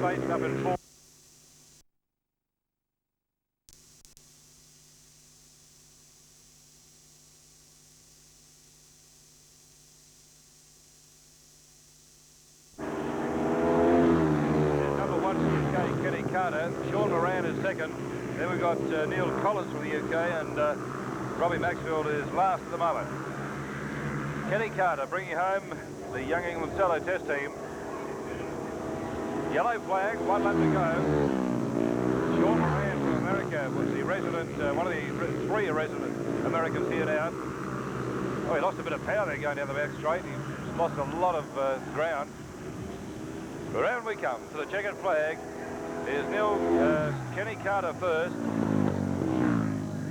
States up in 4. Number 1 for the UK, Kenny Carter. Sean Moran is second. Then we've got Neil Collins from the UK, and Robbie Maxfield is last at the moment. Kenny Carter bringing home the Young England solo test team. Yellow flag, 1 lap to go. Sean Moran from America was the resident, one of the 3 resident Americans here now. Oh, he lost a bit of power there going down the back straight. He's lost a lot of ground. Around we come to the checkered flag. There's Kenny Carter first.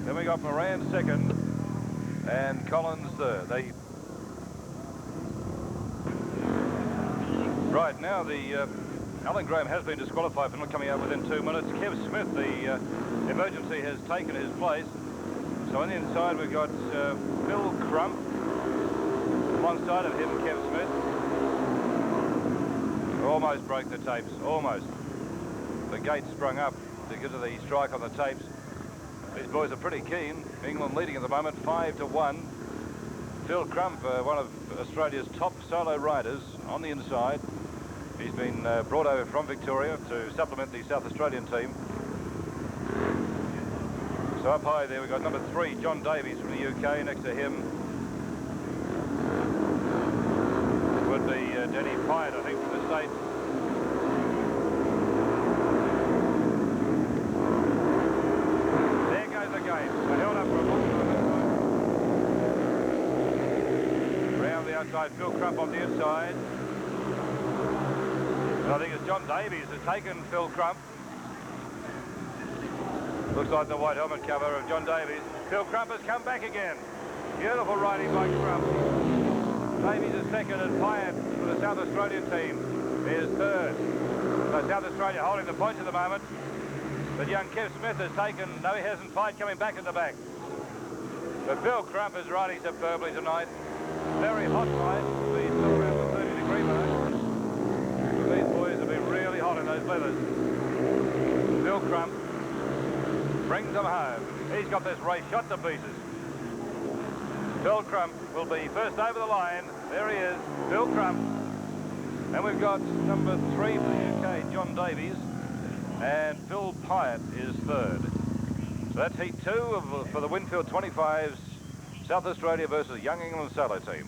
Then we got Moran second and Collins third. Right, now Alan Graham has been disqualified for not coming out within 2 minutes. Kev Smith, the emergency, has taken his place. So on the inside we've got Phil Crump. Alongside of him, Kev Smith. Almost broke the tapes, almost. The gate sprung up because of the strike on the tapes. These boys are pretty keen. England leading at the moment, 5-1. Phil Crump, one of Australia's top solo riders, on the inside. He's been brought over from Victoria to supplement the South Australian team. So up high there we've got number 3, John Davies from the UK. Next to him would be Denny Pyatt, I think, from the States. There goes the game. So held up for a long time. Round the outside, Phil Crump on the inside. And I think it's John Davies has taken Phil Crump. Looks like the white helmet cover of John Davies. Phil Crump has come back again. Beautiful riding by Crump. Davies is second, and Pyatt for the South Australian team is third. So South Australia holding the points at the moment. But young Kev Smith has taken, no he hasn't, Pyatt coming back in the back. But Phil Crump is riding superbly tonight. Very hot ride. He's still around the 30-degree mark. These boys have been really hot in those leathers. Phil Crump brings them home. He's got this race shot to pieces. Phil Crump will be first over the line. There he is, Phil Crump. And we've got number 3 for the UK, John Davies. And Phil Pyatt is third. So that's heat 2 for the Winfield 25s, South Australia versus Young England solo team.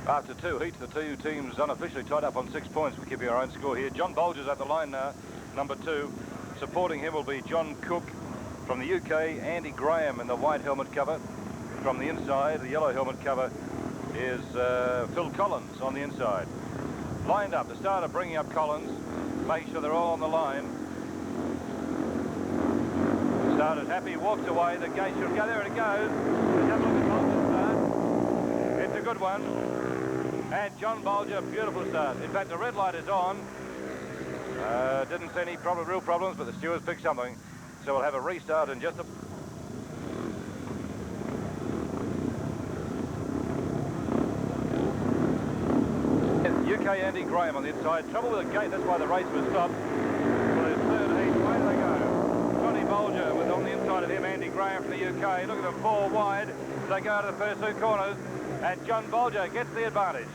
After 2 heats, the 2 teams unofficially tied up on 6 points. We're keeping our own score here. John Bolger's at the line now, number 2. Supporting him will be John Cook from the UK, Andy Graham in the white helmet cover. From the inside, the yellow helmet cover is Phil Collins on the inside. Lined up, the starter bringing up Collins, making sure they're all on the line. The starter's happy, walks away, the gate should go, there it goes. Let's have a look at Bolger's start. It's a good one. And John Bolger, beautiful start. In fact, the red light is on. Didn't see any real problems, but the stewards picked something. So we'll have a restart in just a... UK Andy Graham on the inside. Trouble with the gate, that's why the race was stopped. For his third heat, away they go. Johnny Bolger was on the inside of him, Andy Graham from the UK. Look at them, 4 wide. They go to the first 2 corners, and John Bolger gets the advantage.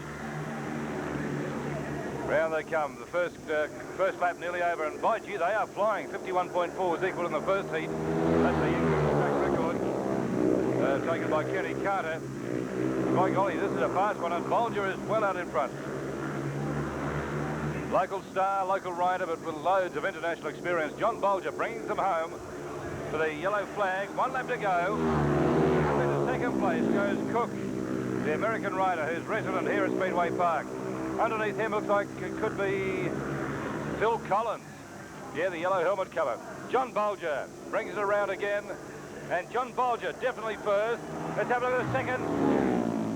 Round they come. The first lap nearly over, and by gee, they are flying. 51.4 was equal in the first heat. That's the English track record taken by Kenny Carter. By golly, this is a fast one, and Bolger is well out in front. Local star, local rider, but with loads of international experience. John Bolger brings them home for the yellow flag. 1 lap to go. In the second place goes Cook, the American rider who's resident here at Speedway Park. Underneath him looks like it could be Phil Collins. Yeah, the yellow helmet cover. John Bolger brings it around again. And John Bolger definitely first. Let's have a look at the second.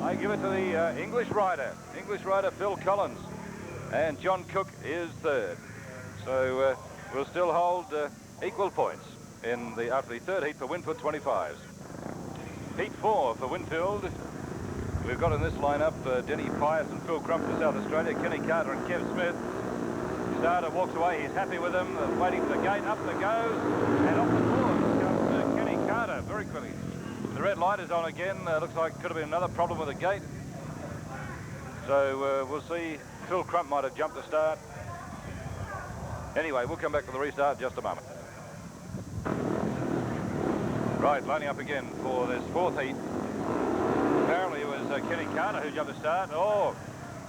I give it to the English rider Phil Collins. And John Cook is third. So we'll still hold equal points after the third heat for Winfield 25s. Heat 4 for Winfield. We've got in this lineup Denny Pius and Phil Crump for South Australia, Kenny Carter and Kev Smith. Starter walks away, he's happy with them, waiting for the gate, up the goes, and off the board comes Kenny Carter very quickly. The red light is on again, looks like could have been another problem with the gate. So we'll see, Phil Crump might have jumped the start. Anyway, we'll come back to the restart in just a moment. Right, lining up again for this fourth heat. Apparently it was Kenny Carter who jumped the start. Oh,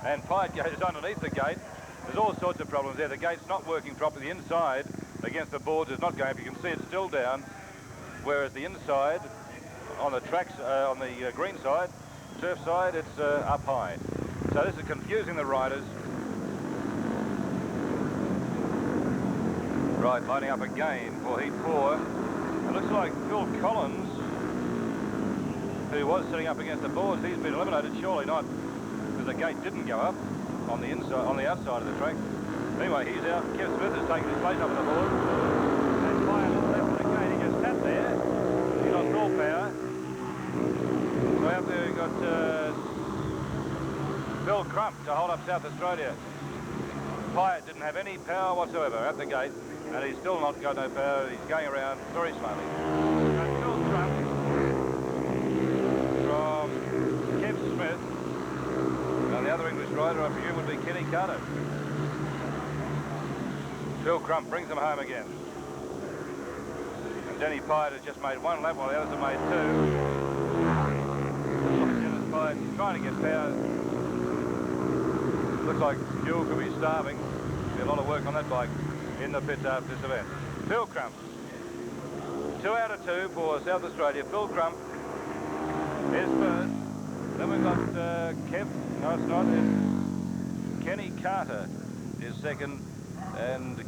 and Pied goes underneath the gate. There's all sorts of problems there. The gate's not working properly. The inside against the boards is not going up. You can see it's still down, whereas the inside on the tracks, on the green side, turf side, it's up high. So this is confusing the riders. Right, lining up again for heat 4. It looks like Phil Collins, who was sitting up against the boards, he's been eliminated. Surely not, because the gate didn't go up on the inside, on the outside of the track. Anyway, he's out. Kev Smith has taken his place up on the board. And flying left of the gate, he just sat there. He lost all power. So out there we've got Phil Crump to hold up South Australia. Pyatt didn't have any power whatsoever at the gate, and he's still not got no power. He's going around very slowly. And Phil Crump from Kev Smith. And the other English rider, I presume, would be Kenny Carter. Phil Crump brings them home again. And Denny Pyatt has just made one lap while the others have made two. Dennis Pyatt trying to get power. Looks like Jewel could be starving. Be a lot of work on that bike in the pits after this event. Phil Crump. 2 out of 2 for South Australia. Phil Crump is first. Then we've got Kev. No, it's not. It's Kenny Carter is second, and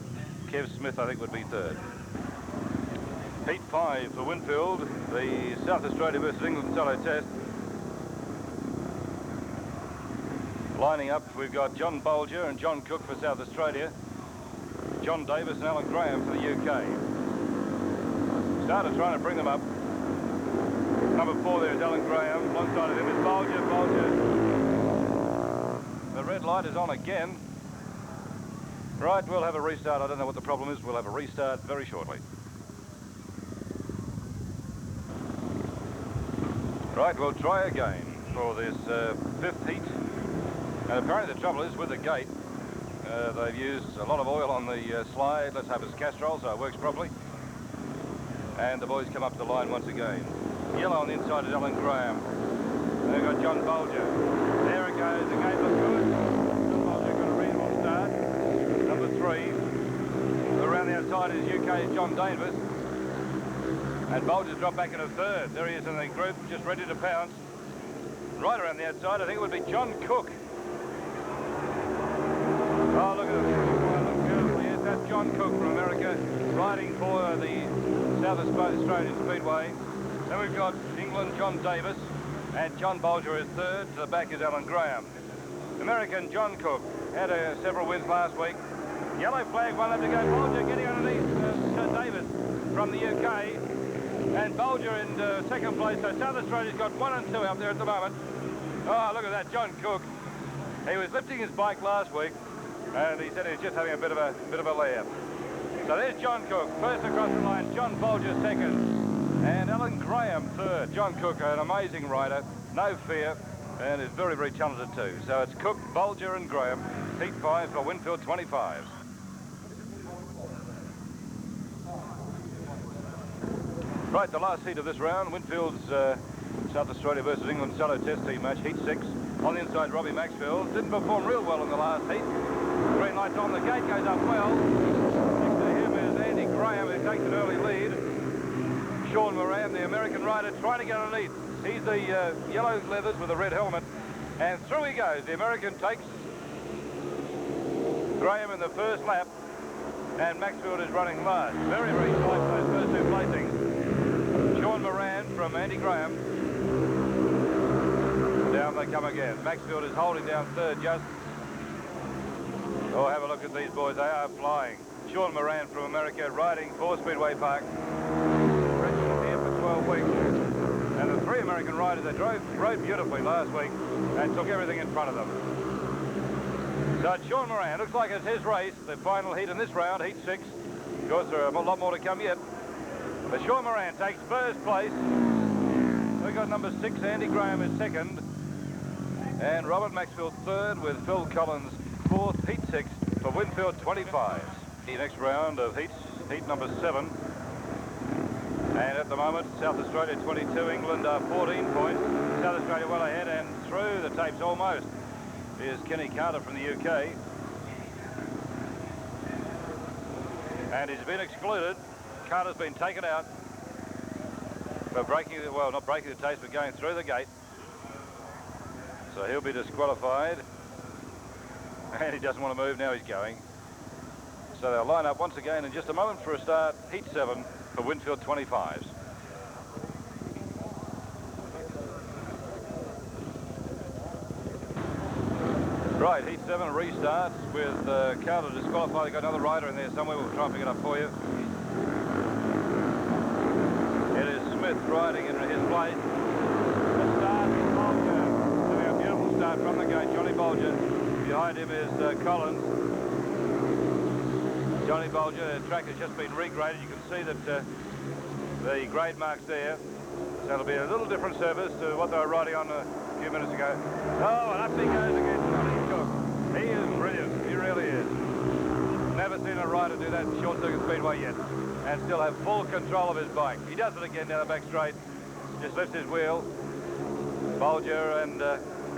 Kev Smith, I think, would be third. Heat 5 for Winfield, the South Australia versus England solo test. Lining up, we've got John Bolger and John Cook for South Australia, John Davis and Alan Graham for the UK. Starter trying to bring them up. Number 4 there is Alan Graham. Alongside of him is Bolger. The red light is on again. Right, we'll have a restart. I don't know what the problem is. We'll have a restart very shortly. Right, we'll try again for this 5th heat. And apparently the trouble is with the gate. They've used a lot of oil on the slide. Let's have it castrol so it works properly. And the boys come up to the line once again. Yellow on the inside is Alan Graham. And they've got John Bolger. There it goes. The gate looks good. John Bolger got a reasonable start. Number 3. Around the outside is UK's John Davis. And Bolger's dropped back into 3rd. There he is in the group, just ready to pounce. Right around the outside, I think it would be John Cook. Oh, look at him. Look beautiful. Yes, that's John Cook from America, riding for the South Australian Speedway. Then we've got England, John Davis, and John Bolger is 3rd. To the back is Alan Graham. American John Cook had several wins last week. Yellow flag, 1 lap to go. Bolger getting underneath Davis from the UK. And Bolger in 2nd place. So South Australia's got 1 and 2 out there at the moment. Oh, look at that, John Cook. He was lifting his bike last week, and he said he was just having a bit of a laugh. So there's John Cook, first across the line. John Bolger 2nd, and Alan Graham 3rd. John Cook, an amazing rider, no fear, and is very, very talented too. So it's Cook, Bolger, and Graham. Heat 5 for Winfield 25s. Right, the last heat of this round, Winfield's South Australia versus England solo test team match, heat 6. On the inside, Robbie Maxfield. Didn't perform real well in the last heat. Green light's on, the gate goes up well. Next to him is Andy Graham, who takes an early lead. Sean Moran, the American rider, trying to get underneath. He's the yellow leathers with a red helmet. And through he goes. The American takes Graham in the first lap. And Maxfield is running last. Very, very close to those first 2 placings. Sean Moran from Andy Graham. Down they come again. Maxfield is holding down 3rd just. Oh, have a look at these boys. They are flying. Sean Moran from America riding for Speedway Park. Registered here for 12 weeks. And the 3 of American riders. They rode beautifully last week and took everything in front of them. So it's Sean Moran. Looks like it's his race, the final heat in this round, heat 6. Of course, there are a lot more to come yet. But Sean Moran takes first place. We've got number 6, Andy Graham is second. And Robert Maxfield third, with Phil Collins fourth, heat 6 for Winfield 25. The next round of heat number 7. And at the moment, South Australia 22, England 14 points. South Australia well ahead, and through the tapes almost is Kenny Carter from the UK. And he's been excluded. Carter's been taken out for breaking, well, not breaking the tapes, but going through the gate. So he'll be disqualified. And he doesn't want to move, now he's going. So they'll line up once again in just a moment for a start, heat 7 for Winfield 25s. Right, heat 7 restarts with Carter disqualified. They've got another rider in there somewhere. We'll try and pick it up for you. It is Smith riding in his place. The start is Bolger. Doing a beautiful start from the gate. Johnny Bolger. Behind him is Collins. Johnny Bolger, the track has just been regraded. You can see that the grade marks there. So it'll be a little different surface to what they were riding on a few minutes ago. Oh, and up he goes again, Johnny Cook. He is brilliant, he really is. Never seen a rider do that in short circuit speedway yet, and still have full control of his bike. He does it again down the back straight, just lifts his wheel. Bolger and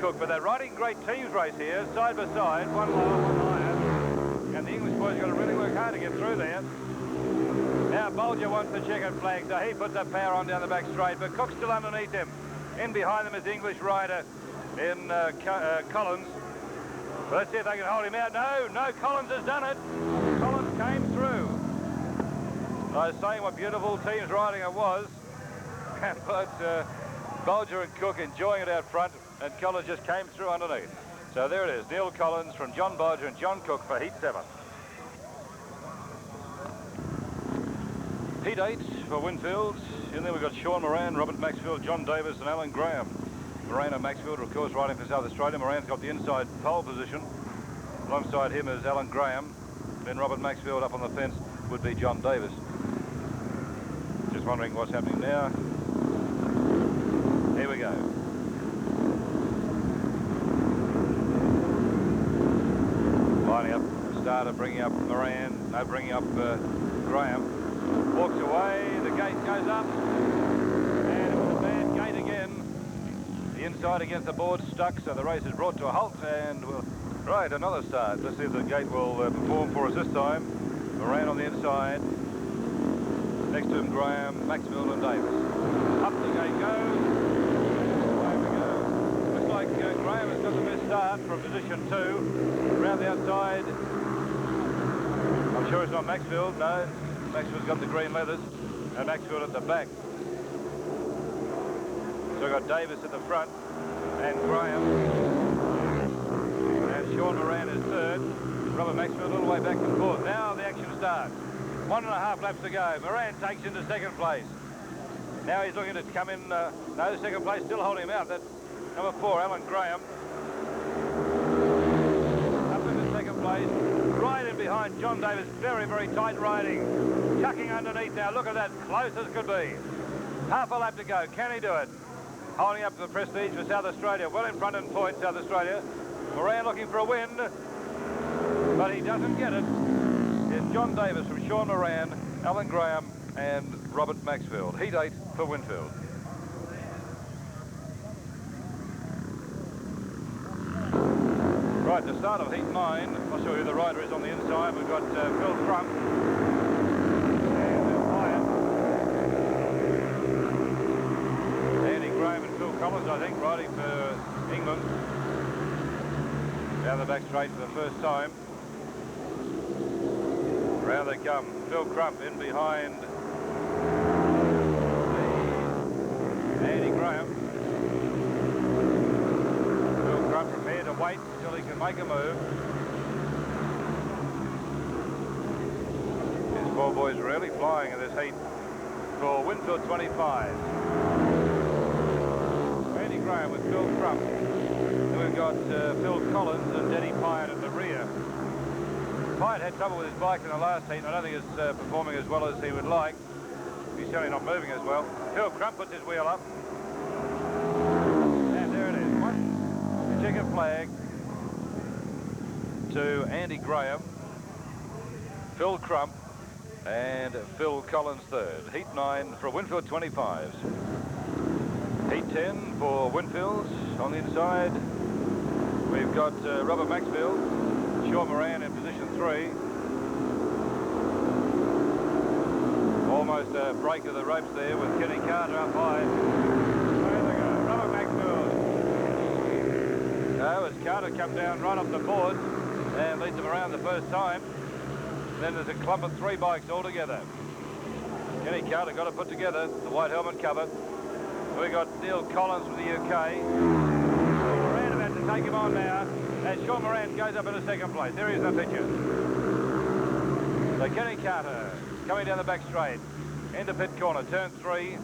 Cook, but they're riding great teams race here, side by side, one lower, one higher. And the English boys got to really work hard to get through there. Now Bolger wants the checkered flag, so he puts that power on down the back straight, but Cook's still underneath him. In behind them is the English rider in Collins. But let's see if they can hold him out. No, Collins has done it. Collins came through. I was saying what beautiful teams riding it was. But Bolger and Cook enjoying it out front, and Collins just came through underneath. So there it is, Neil Collins from John Bolger and John Cook for heat 7. Heat 8 for Winfield. In there we've got Sean Moran, Robert Maxfield, John Davis and Alan Graham. Moran and Maxfield are of course riding for South Australia. Moran's got the inside pole position. Alongside him is Alan Graham. Then Robert Maxfield up on the fence would be John Davis. Just wondering what's happening now. Here we go. Lining up, starter bringing up Moran, bringing up Graham. Walks away, the gate goes up, and it was a bad gate again. The inside against the board stuck, so the race is brought to a halt, and right, another start. Let's see if the gate will perform for us this time. Moran on the inside. Next to him, Graham, Maxfield and Davis. Up the gate goes. Away we go. Looks like Graham has got the best start from position 2. Around the outside. I'm sure it's not Maxfield, no. Maxfield's got the green leathers, and Maxfield at the back. So we've got Davis at the front, and Graham. And Sean Moran is third. Robert Maxfield all the way back and forth. Now the action starts. 1.5 laps to go. Moran takes into second place. Now he's looking to come in. No, second place still holding him out. That's number 4, Alan Graham. Up into second place. Right in behind John Davis. Very, very tight riding. Chucking underneath now. Look at that. Close as could be. Half a lap to go. Can he do it? Holding up the prestige for South Australia. Well in front in points, South Australia. Moran looking for a win. But he doesn't get it. It's John Davis from Sean Moran, Alan Graham and Robert Maxfield. Heat 8 for Winfield. Right, the start of heat 9. I'm not sure who the rider is on the inside. We've got Phil Crump. And Wyatt. Andy Graham and Phil Collins, I think, riding for England. Down the back straight for the first time. Round they come. Phil Crump in behind Andy Graham. Phil Crump prepared to wait until he can make a move. These four boys really flying in this heat for Winfield 25. Graham with Phil Crump. And we've got Phil Collins and Denny Pyatt at the rear. Pyatt had trouble with his bike in the last heat, and I don't think it's performing as well as he would like. He's certainly not moving as well. Phil Crump puts his wheel up. And there it is. One checkered flag to Andy Graham, Phil Crump, and Phil Collins third. Heat 9 for Winfield 25s. Heat 10 for Winfields. On the inside, we've got Robert Maxfield, Sean Moran in position 3. Almost a break of the ropes there with Kenny Carter up high. There they go, Robert Maxfield. As Carter come down right off the board and leads them around the first time. Then there's a clump of 3 bikes all together. Kenny Carter got it put together, the white helmet cover. We've got Neil Collins from the UK. Moran about to take him on now as Sean Moran goes up into second place. There he is in the picture. So Kenny Carter coming down the back straight, into pit corner, turn 3.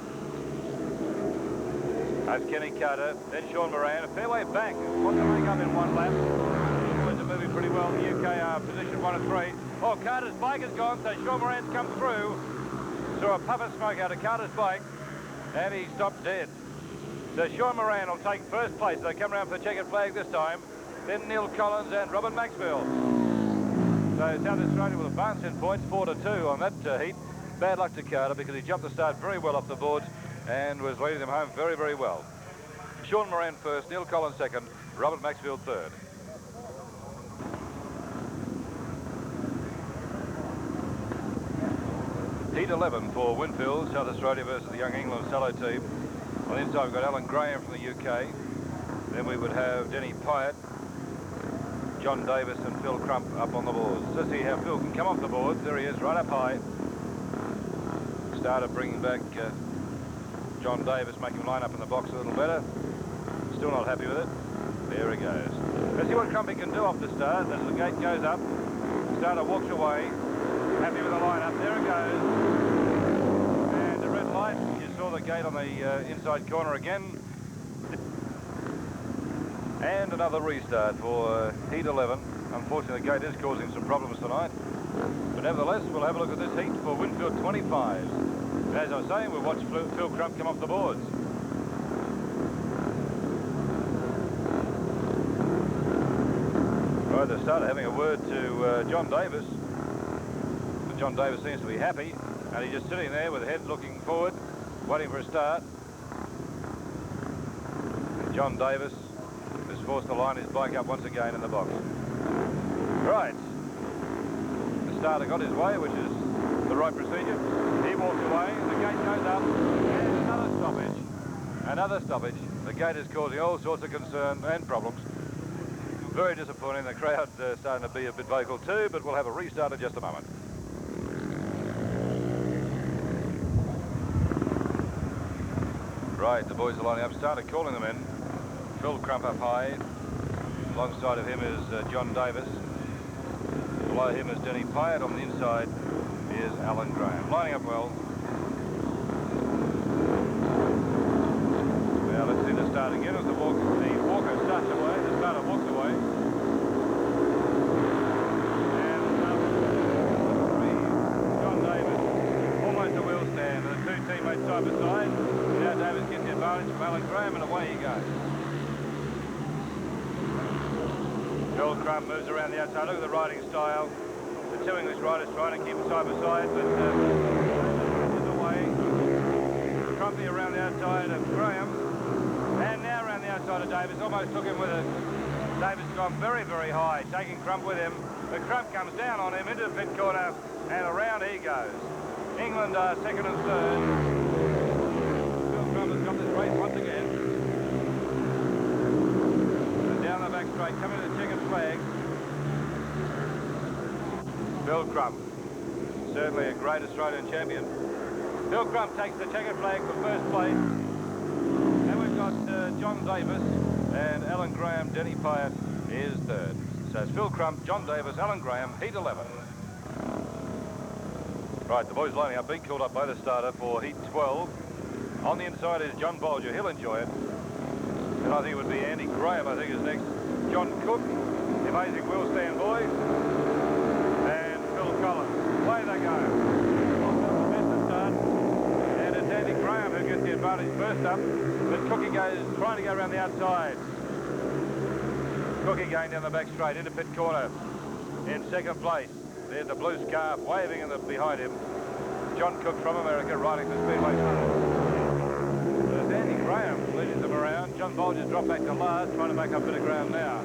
That's Kenny Carter, then Sean Moran, a fair way back. Wants to make up in 1 lap. Boys are moving pretty well. The UK are position 1 and 3. Oh, Carter's bike is gone, so Sean Moran's come through. Saw a puff of smoke out of Carter's bike, and he stopped dead. So Sean Moran will take first place. They come around for the checkered flag this time. Then Neil Collins and Robert Maxfield. So South Australia will advance in points, 4-2 on that heat. Bad luck to Carter because he jumped the start very well off the boards and was leading them home very, very well. Sean Moran first, Neil Collins second, Robert Maxfield third. Heat 11 for Winfield, South Australia versus the Young England Sallow team. On the inside we've got Alan Graham from the UK. Then we would have Denny Pyatt, John Davis and Phil Crump up on the boards. Let's see how Phil can come off the boards. There he is, right up high. Started bringing back John Davis, making him line up in the box a little better. Still not happy with it. There he goes. Let's see what Crumpy can do off the start as the gate goes up. Starter walks away. Happy with the line-up. There it goes. And the red light. You saw the gate on the inside corner again. And another restart for Heat 11. Unfortunately, the gate is causing some problems tonight. But nevertheless, we'll have a look at this heat for Winfield 25s. And as I was saying, we'll watch Phil Crump come off the boards. Right, they started having a word to John Davis. But John Davis seems to be happy. And he's just sitting there with the head looking forward, waiting for a start. And John Davis is forced to line his bike up once again in the box. Right. The starter got his way, which is the right procedure. He walks away, and the gate goes up, and another stoppage. Another stoppage. The gate is causing all sorts of concern and problems. Very disappointing. The crowd starting to be a bit vocal too, but we'll have a restart in just a moment. Right, the boys are lining up, started calling them in. Phil Crump up high. Alongside of him is John Davis. Below him is Denny Pyatt. On the inside is Alan Graham. Lining up well. Now let's see the start again as the walker starts away. The starter walks away. And John Davis almost a wheel stand. The two teammates side by side. Now Davis gets the advantage from Alan Graham and away he goes. Phil Crump moves around the outside. Look at the riding style. The two English riders trying to keep them side by side, but is away. Crumpy around the outside of Graham, and now around the outside of Davis. Almost took him with it. Davis has gone very, very high, taking Crump with him. But Crump comes down on him into the pit corner, and around he goes. England are second and third. Phil Crump has got this race once again. Down the back straight, coming to the checkered flag. Phil Crump, certainly a great Australian champion. Phil Crump takes the checkered flag for first place. And we've got John Davis and Alan Graham. Denny Pyatt is third. So it's Phil Crump, John Davis, Alan Graham, Heat 11. Right, the boys lining up, being called up by the starter for Heat 12. On the inside is John Bolger. He'll enjoy it. And I think it would be Andy Graham, I think, is next. John Cook, the amazing wheel stand boy, and Phil Collins. Away they go. The best to start. And it's Andy Graham who gets the advantage first up, but Cookie goes trying to go around the outside. Cookie going down the back straight into pit corner in second place. There's the blue scarf waving in the behind him. John Cook from America riding the Speedway tunnel. There's Andy Graham leading them around. John Bolger dropped back to last, trying to make up a bit of ground now.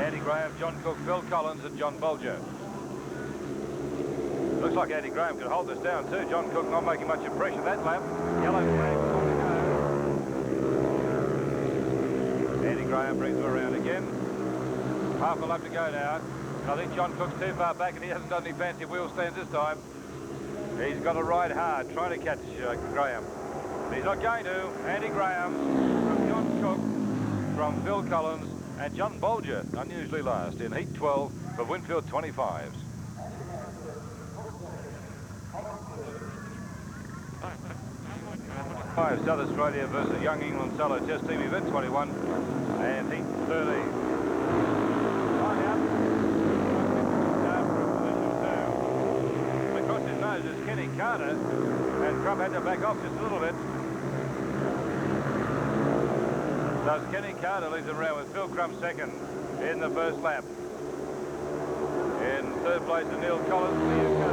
Andy Graham, John Cook, Phil Collins and John Bolger. Looks like Andy Graham could hold this down too. John Cook not making much impression that lap. Yellow flag on the go. Andy Graham brings him around again. Half a lap to go now. I think John Cook's too far back and he hasn't done any fancy wheel stands this time. He's got to ride hard, trying to catch Graham. But he's not going to. Andy Graham from John Cook, from Phil Collins, and John Bolger, unusually last, in Heat 12 for Winfield 25s. South Australia versus Young England Solo Test Team Event 21 and Heat 13. Across his nose is Kenny Carter, and Crump had to back off just a little bit. So Kenny Carter leads him around with Phil Crump second in the first lap. In third place is Neil Collins from the UK.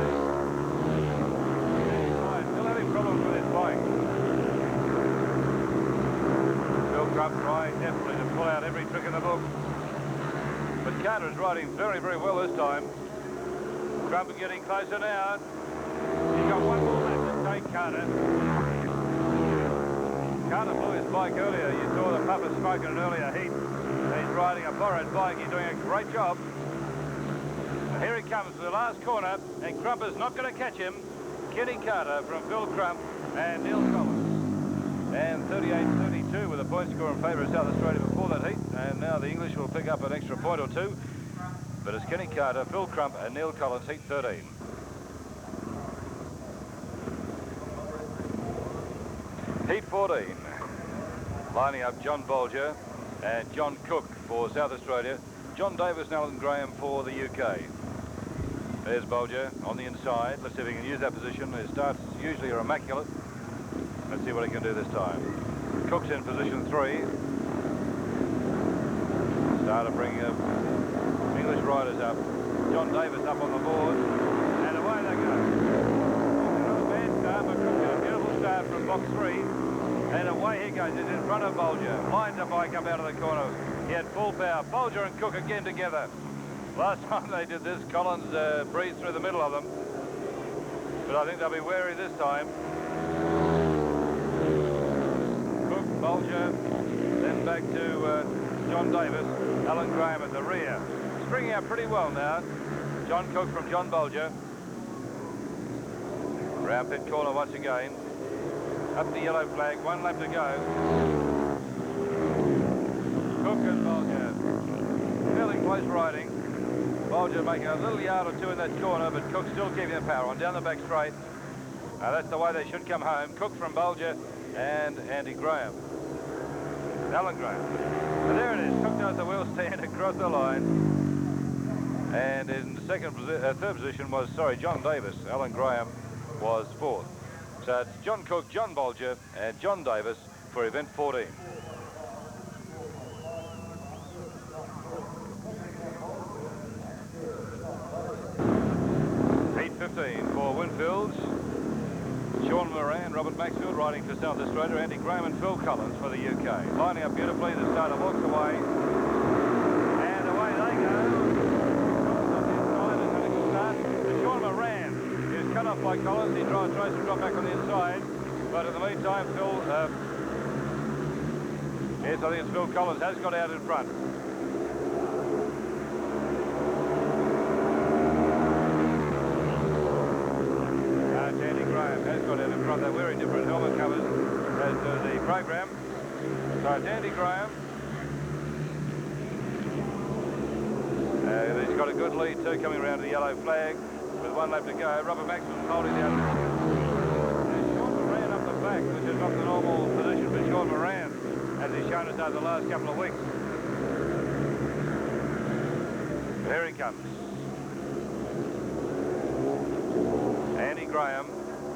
Still having problems with his bike. Phil Crump trying desperately to pull out every trick in the book. But Carter is riding very, very well this time. Crump getting closer now. He's got one more lap to take Carter. Carter blew his bike earlier. You saw the puff of smoke in an earlier heat. He's riding a borrowed bike. He's doing a great job. And here he comes to the last corner, and Crump is not going to catch him. Kenny Carter from Phil Crump and Neil Collins. And 38-32 with a point score in favour of South Australia before that heat. And now the English will pick up an extra point or two. But it's Kenny Carter, Phil Crump and Neil Collins, Heat 13. Heat 14. Lining up John Bolger and John Cook for South Australia. John Davis and Alan Graham for the UK. There's Bolger on the inside. Let's see if he can use that position. His starts usually are immaculate. Let's see what he can do this time. Cook's in position 3. Starter bringing English riders up. John Davis up on the board. And away they go. Not a bad start, but Cook got a beautiful start from box 3. And away he goes. He's in front of Bolger. Lines the bike up out of the corner. He had full power. Bolger and Cook again together. Last time they did this, Collins breezed through the middle of them. But I think they'll be wary this time. Cook, Bolger, then back to John Davis. Alan Graham at the rear. Springing out pretty well now. John Cook from John Bolger. Round pit corner once again. Up the yellow flag, 1 lap to go. Cook and Bolger. Fairly close riding. Bolger making a little yard or two in that corner, but Cook still keeping the power on down the back straight. That's the way they should come home. Cook from Bolger and Andy Graham. Alan Graham. And there it is. Cook does the wheel stand across the line. And in third position was, John Davis. Alan Graham was 4th. So it's John Cook, John Bolger, and John Davis for event 14. Heat 15 for Winfields. Sean Moran, Robert Maxfield riding for South Australia, Andy Graham and Phil Collins for the UK. Lining up beautifully, the starter walks away. And away they go. Sean Moran is cut off by Collins. He tries to drop back on the inside. But in the meantime, yes, I think it's Phil Collins has got out in front. Andy Graham has got out in front. They're wearing different helmet covers as to the program. So it's Andy Graham. He's got a good lead too, coming around to the yellow flag with 1 lap to go. Robert Maxwell's holding down. And Sean Moran up the back, which is not the normal position for Sean Moran. as he's shown us over the last couple of weeks. Here he comes. Andy Graham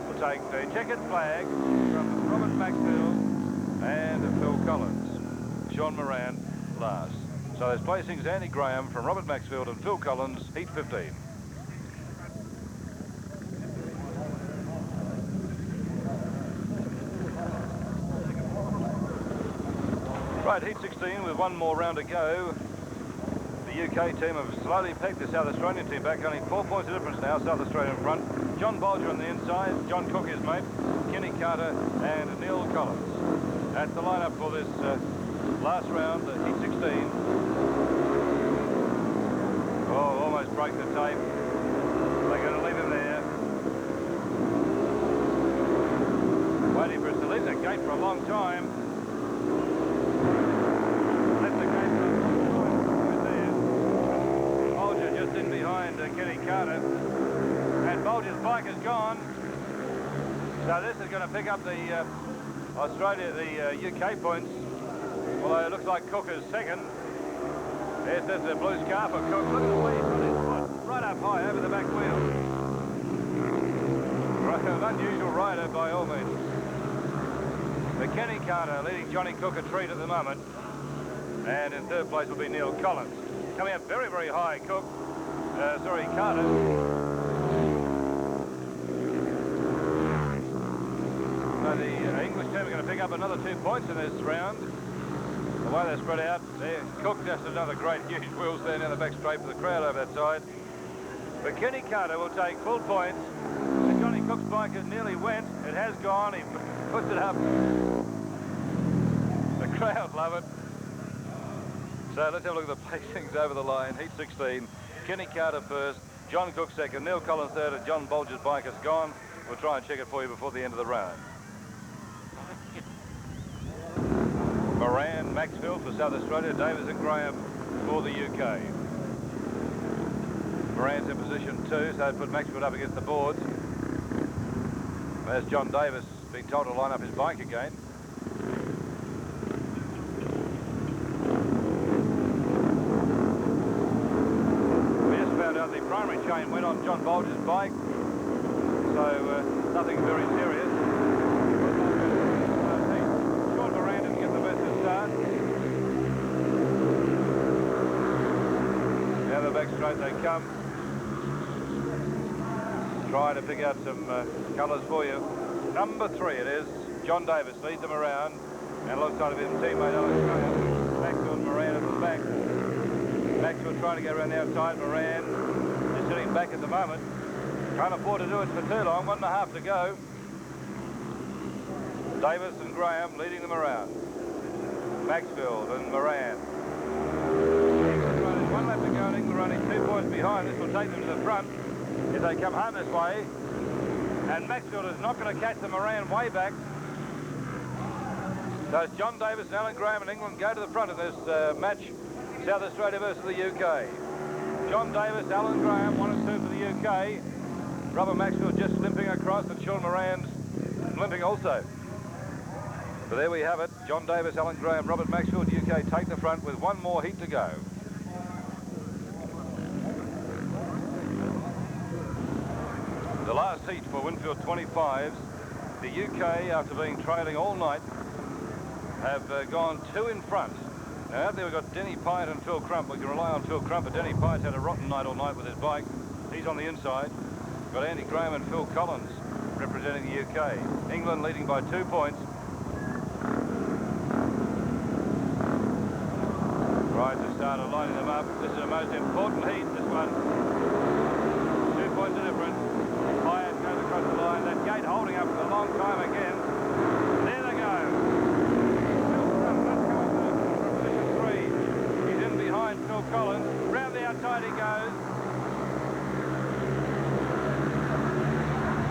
will take the checkered flag from Robert Maxfield and Phil Collins. Sean Moran last. So those placings: Andy Graham from Robert Maxfield and Phil Collins, heat 15. Right, heat 16 with one more round to go. The UK team have slowly pegged the South Australian team back, only 4 points of difference now. South Australia in front. John Bolger on the inside, John Cook his mate, Kenny Carter and Neil Collins. That's the lineup for this last round, heat 16. Oh, almost break the tape. They're going to leave him there. Waiting for us to leave that gate for a long time. Left the gate for a long time. Right there. Bolger just in behind Kenny Carter. And Bolger's bike is gone. So this is going to pick up the UK points. Although it looks like Cook is second. There's the blue scarf of Cook. Look at the way he's got his foot right up high over the back wheel. Right, an unusual rider by all means. But Kenny Carter leading Johnny Cook a treat at the moment. And in third place will be Neil Collins. Coming up very, very high, Cook. Carter. So the English team are going to pick up another 2 points in this round. The way they're spread out, there. Cook just another great huge wheels there down the back straight for the crowd over that side. But Kenny Carter will take full points. And Johnny Cook's bike has nearly went. It has gone. He puts it up. The crowd love it. So let's have a look at the placings over the line. Heat 16. Kenny Carter first. John Cook second. Neil Collins third. And John Bolger's bike has gone. We'll try and check it for you before the end of the round. Moran, Maxfield for South Australia, Davis and Graham for the UK. Moran's in position 2, so they put Maxfield up against the boards. There's John Davis being told to line up his bike again. We just found out the primary chain went on John Bolger's bike, so nothing very serious. Down the back straight they come. Trying to pick out some colours for you. Number 3 it is. John Davis leads them around. And alongside of his teammate Alex Graham. Maxwell and Moran at the back. Maxwell trying to get around the outside. Moran is sitting back at the moment. Can't afford to do it for too long. 1.5 to go. Davis and Graham leading them around. Maxfield and Moran. One lap to go and England running 2 points behind. This will take them to the front if they come home this way. And Maxfield is not going to catch the Moran way back. So it's John Davis and Alan Graham and England go to the front of this match. South Australia versus the UK. John Davis, Alan Graham, 1 and 2 for the UK. Robert Maxfield just limping across, and Sean Moran's limping also. So there we have it. John Davis, Alan Graham, Robert Maxfield, UK take the front with one more heat to go. The last heat for Winfield 25s. The UK, after being trailing all night, have gone 2 in front. Now out there we've got Denny Pyatt and Phil Crump. We can rely on Phil Crump, but Denny Pyatt's had a rotten night all night with his bike. He's on the inside. We've got Andy Graham and Phil Collins representing the UK. England leading by 2 points. Right to start lining them up. This is the most important heat, this one. 2 points of difference. Pyatt goes across the line. That gate holding up for a long time again. There they go. Phil Crump not coming to position 3. He's in behind Phil Collins. Round the outside he goes.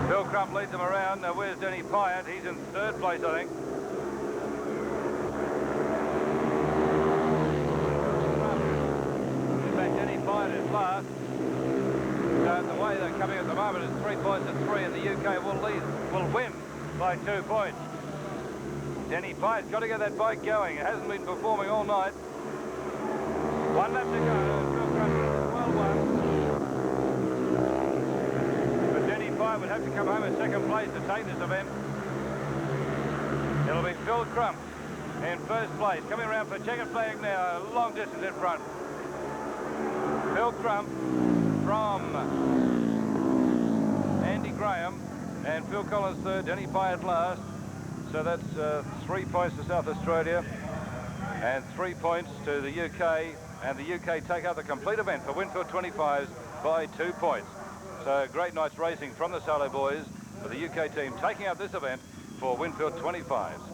Phil Crump leads them around. Now where's Denny Pyatt? He's in 3rd place, I think. Is last. So the way they're coming at the moment is 3 points and 3, and the UK will win by 2 points. Denny Pye's got to get that bike going. It hasn't been performing all night. 1 lap to go. Phil Crump well won. But Denny Pye would have to come home in second place to take this event. It'll be Phil Crump in first place. Coming around for checkered flag now. A long distance in front. Phil Crump from Andy Graham and Phil Collins third. Denny Pye at last. So that's 3 points to South Australia and 3 points to the UK, and the UK take out the complete event for Winfield 25s by 2 points. So great night's racing from the Salo boys for the UK team taking out this event for Winfield 25s.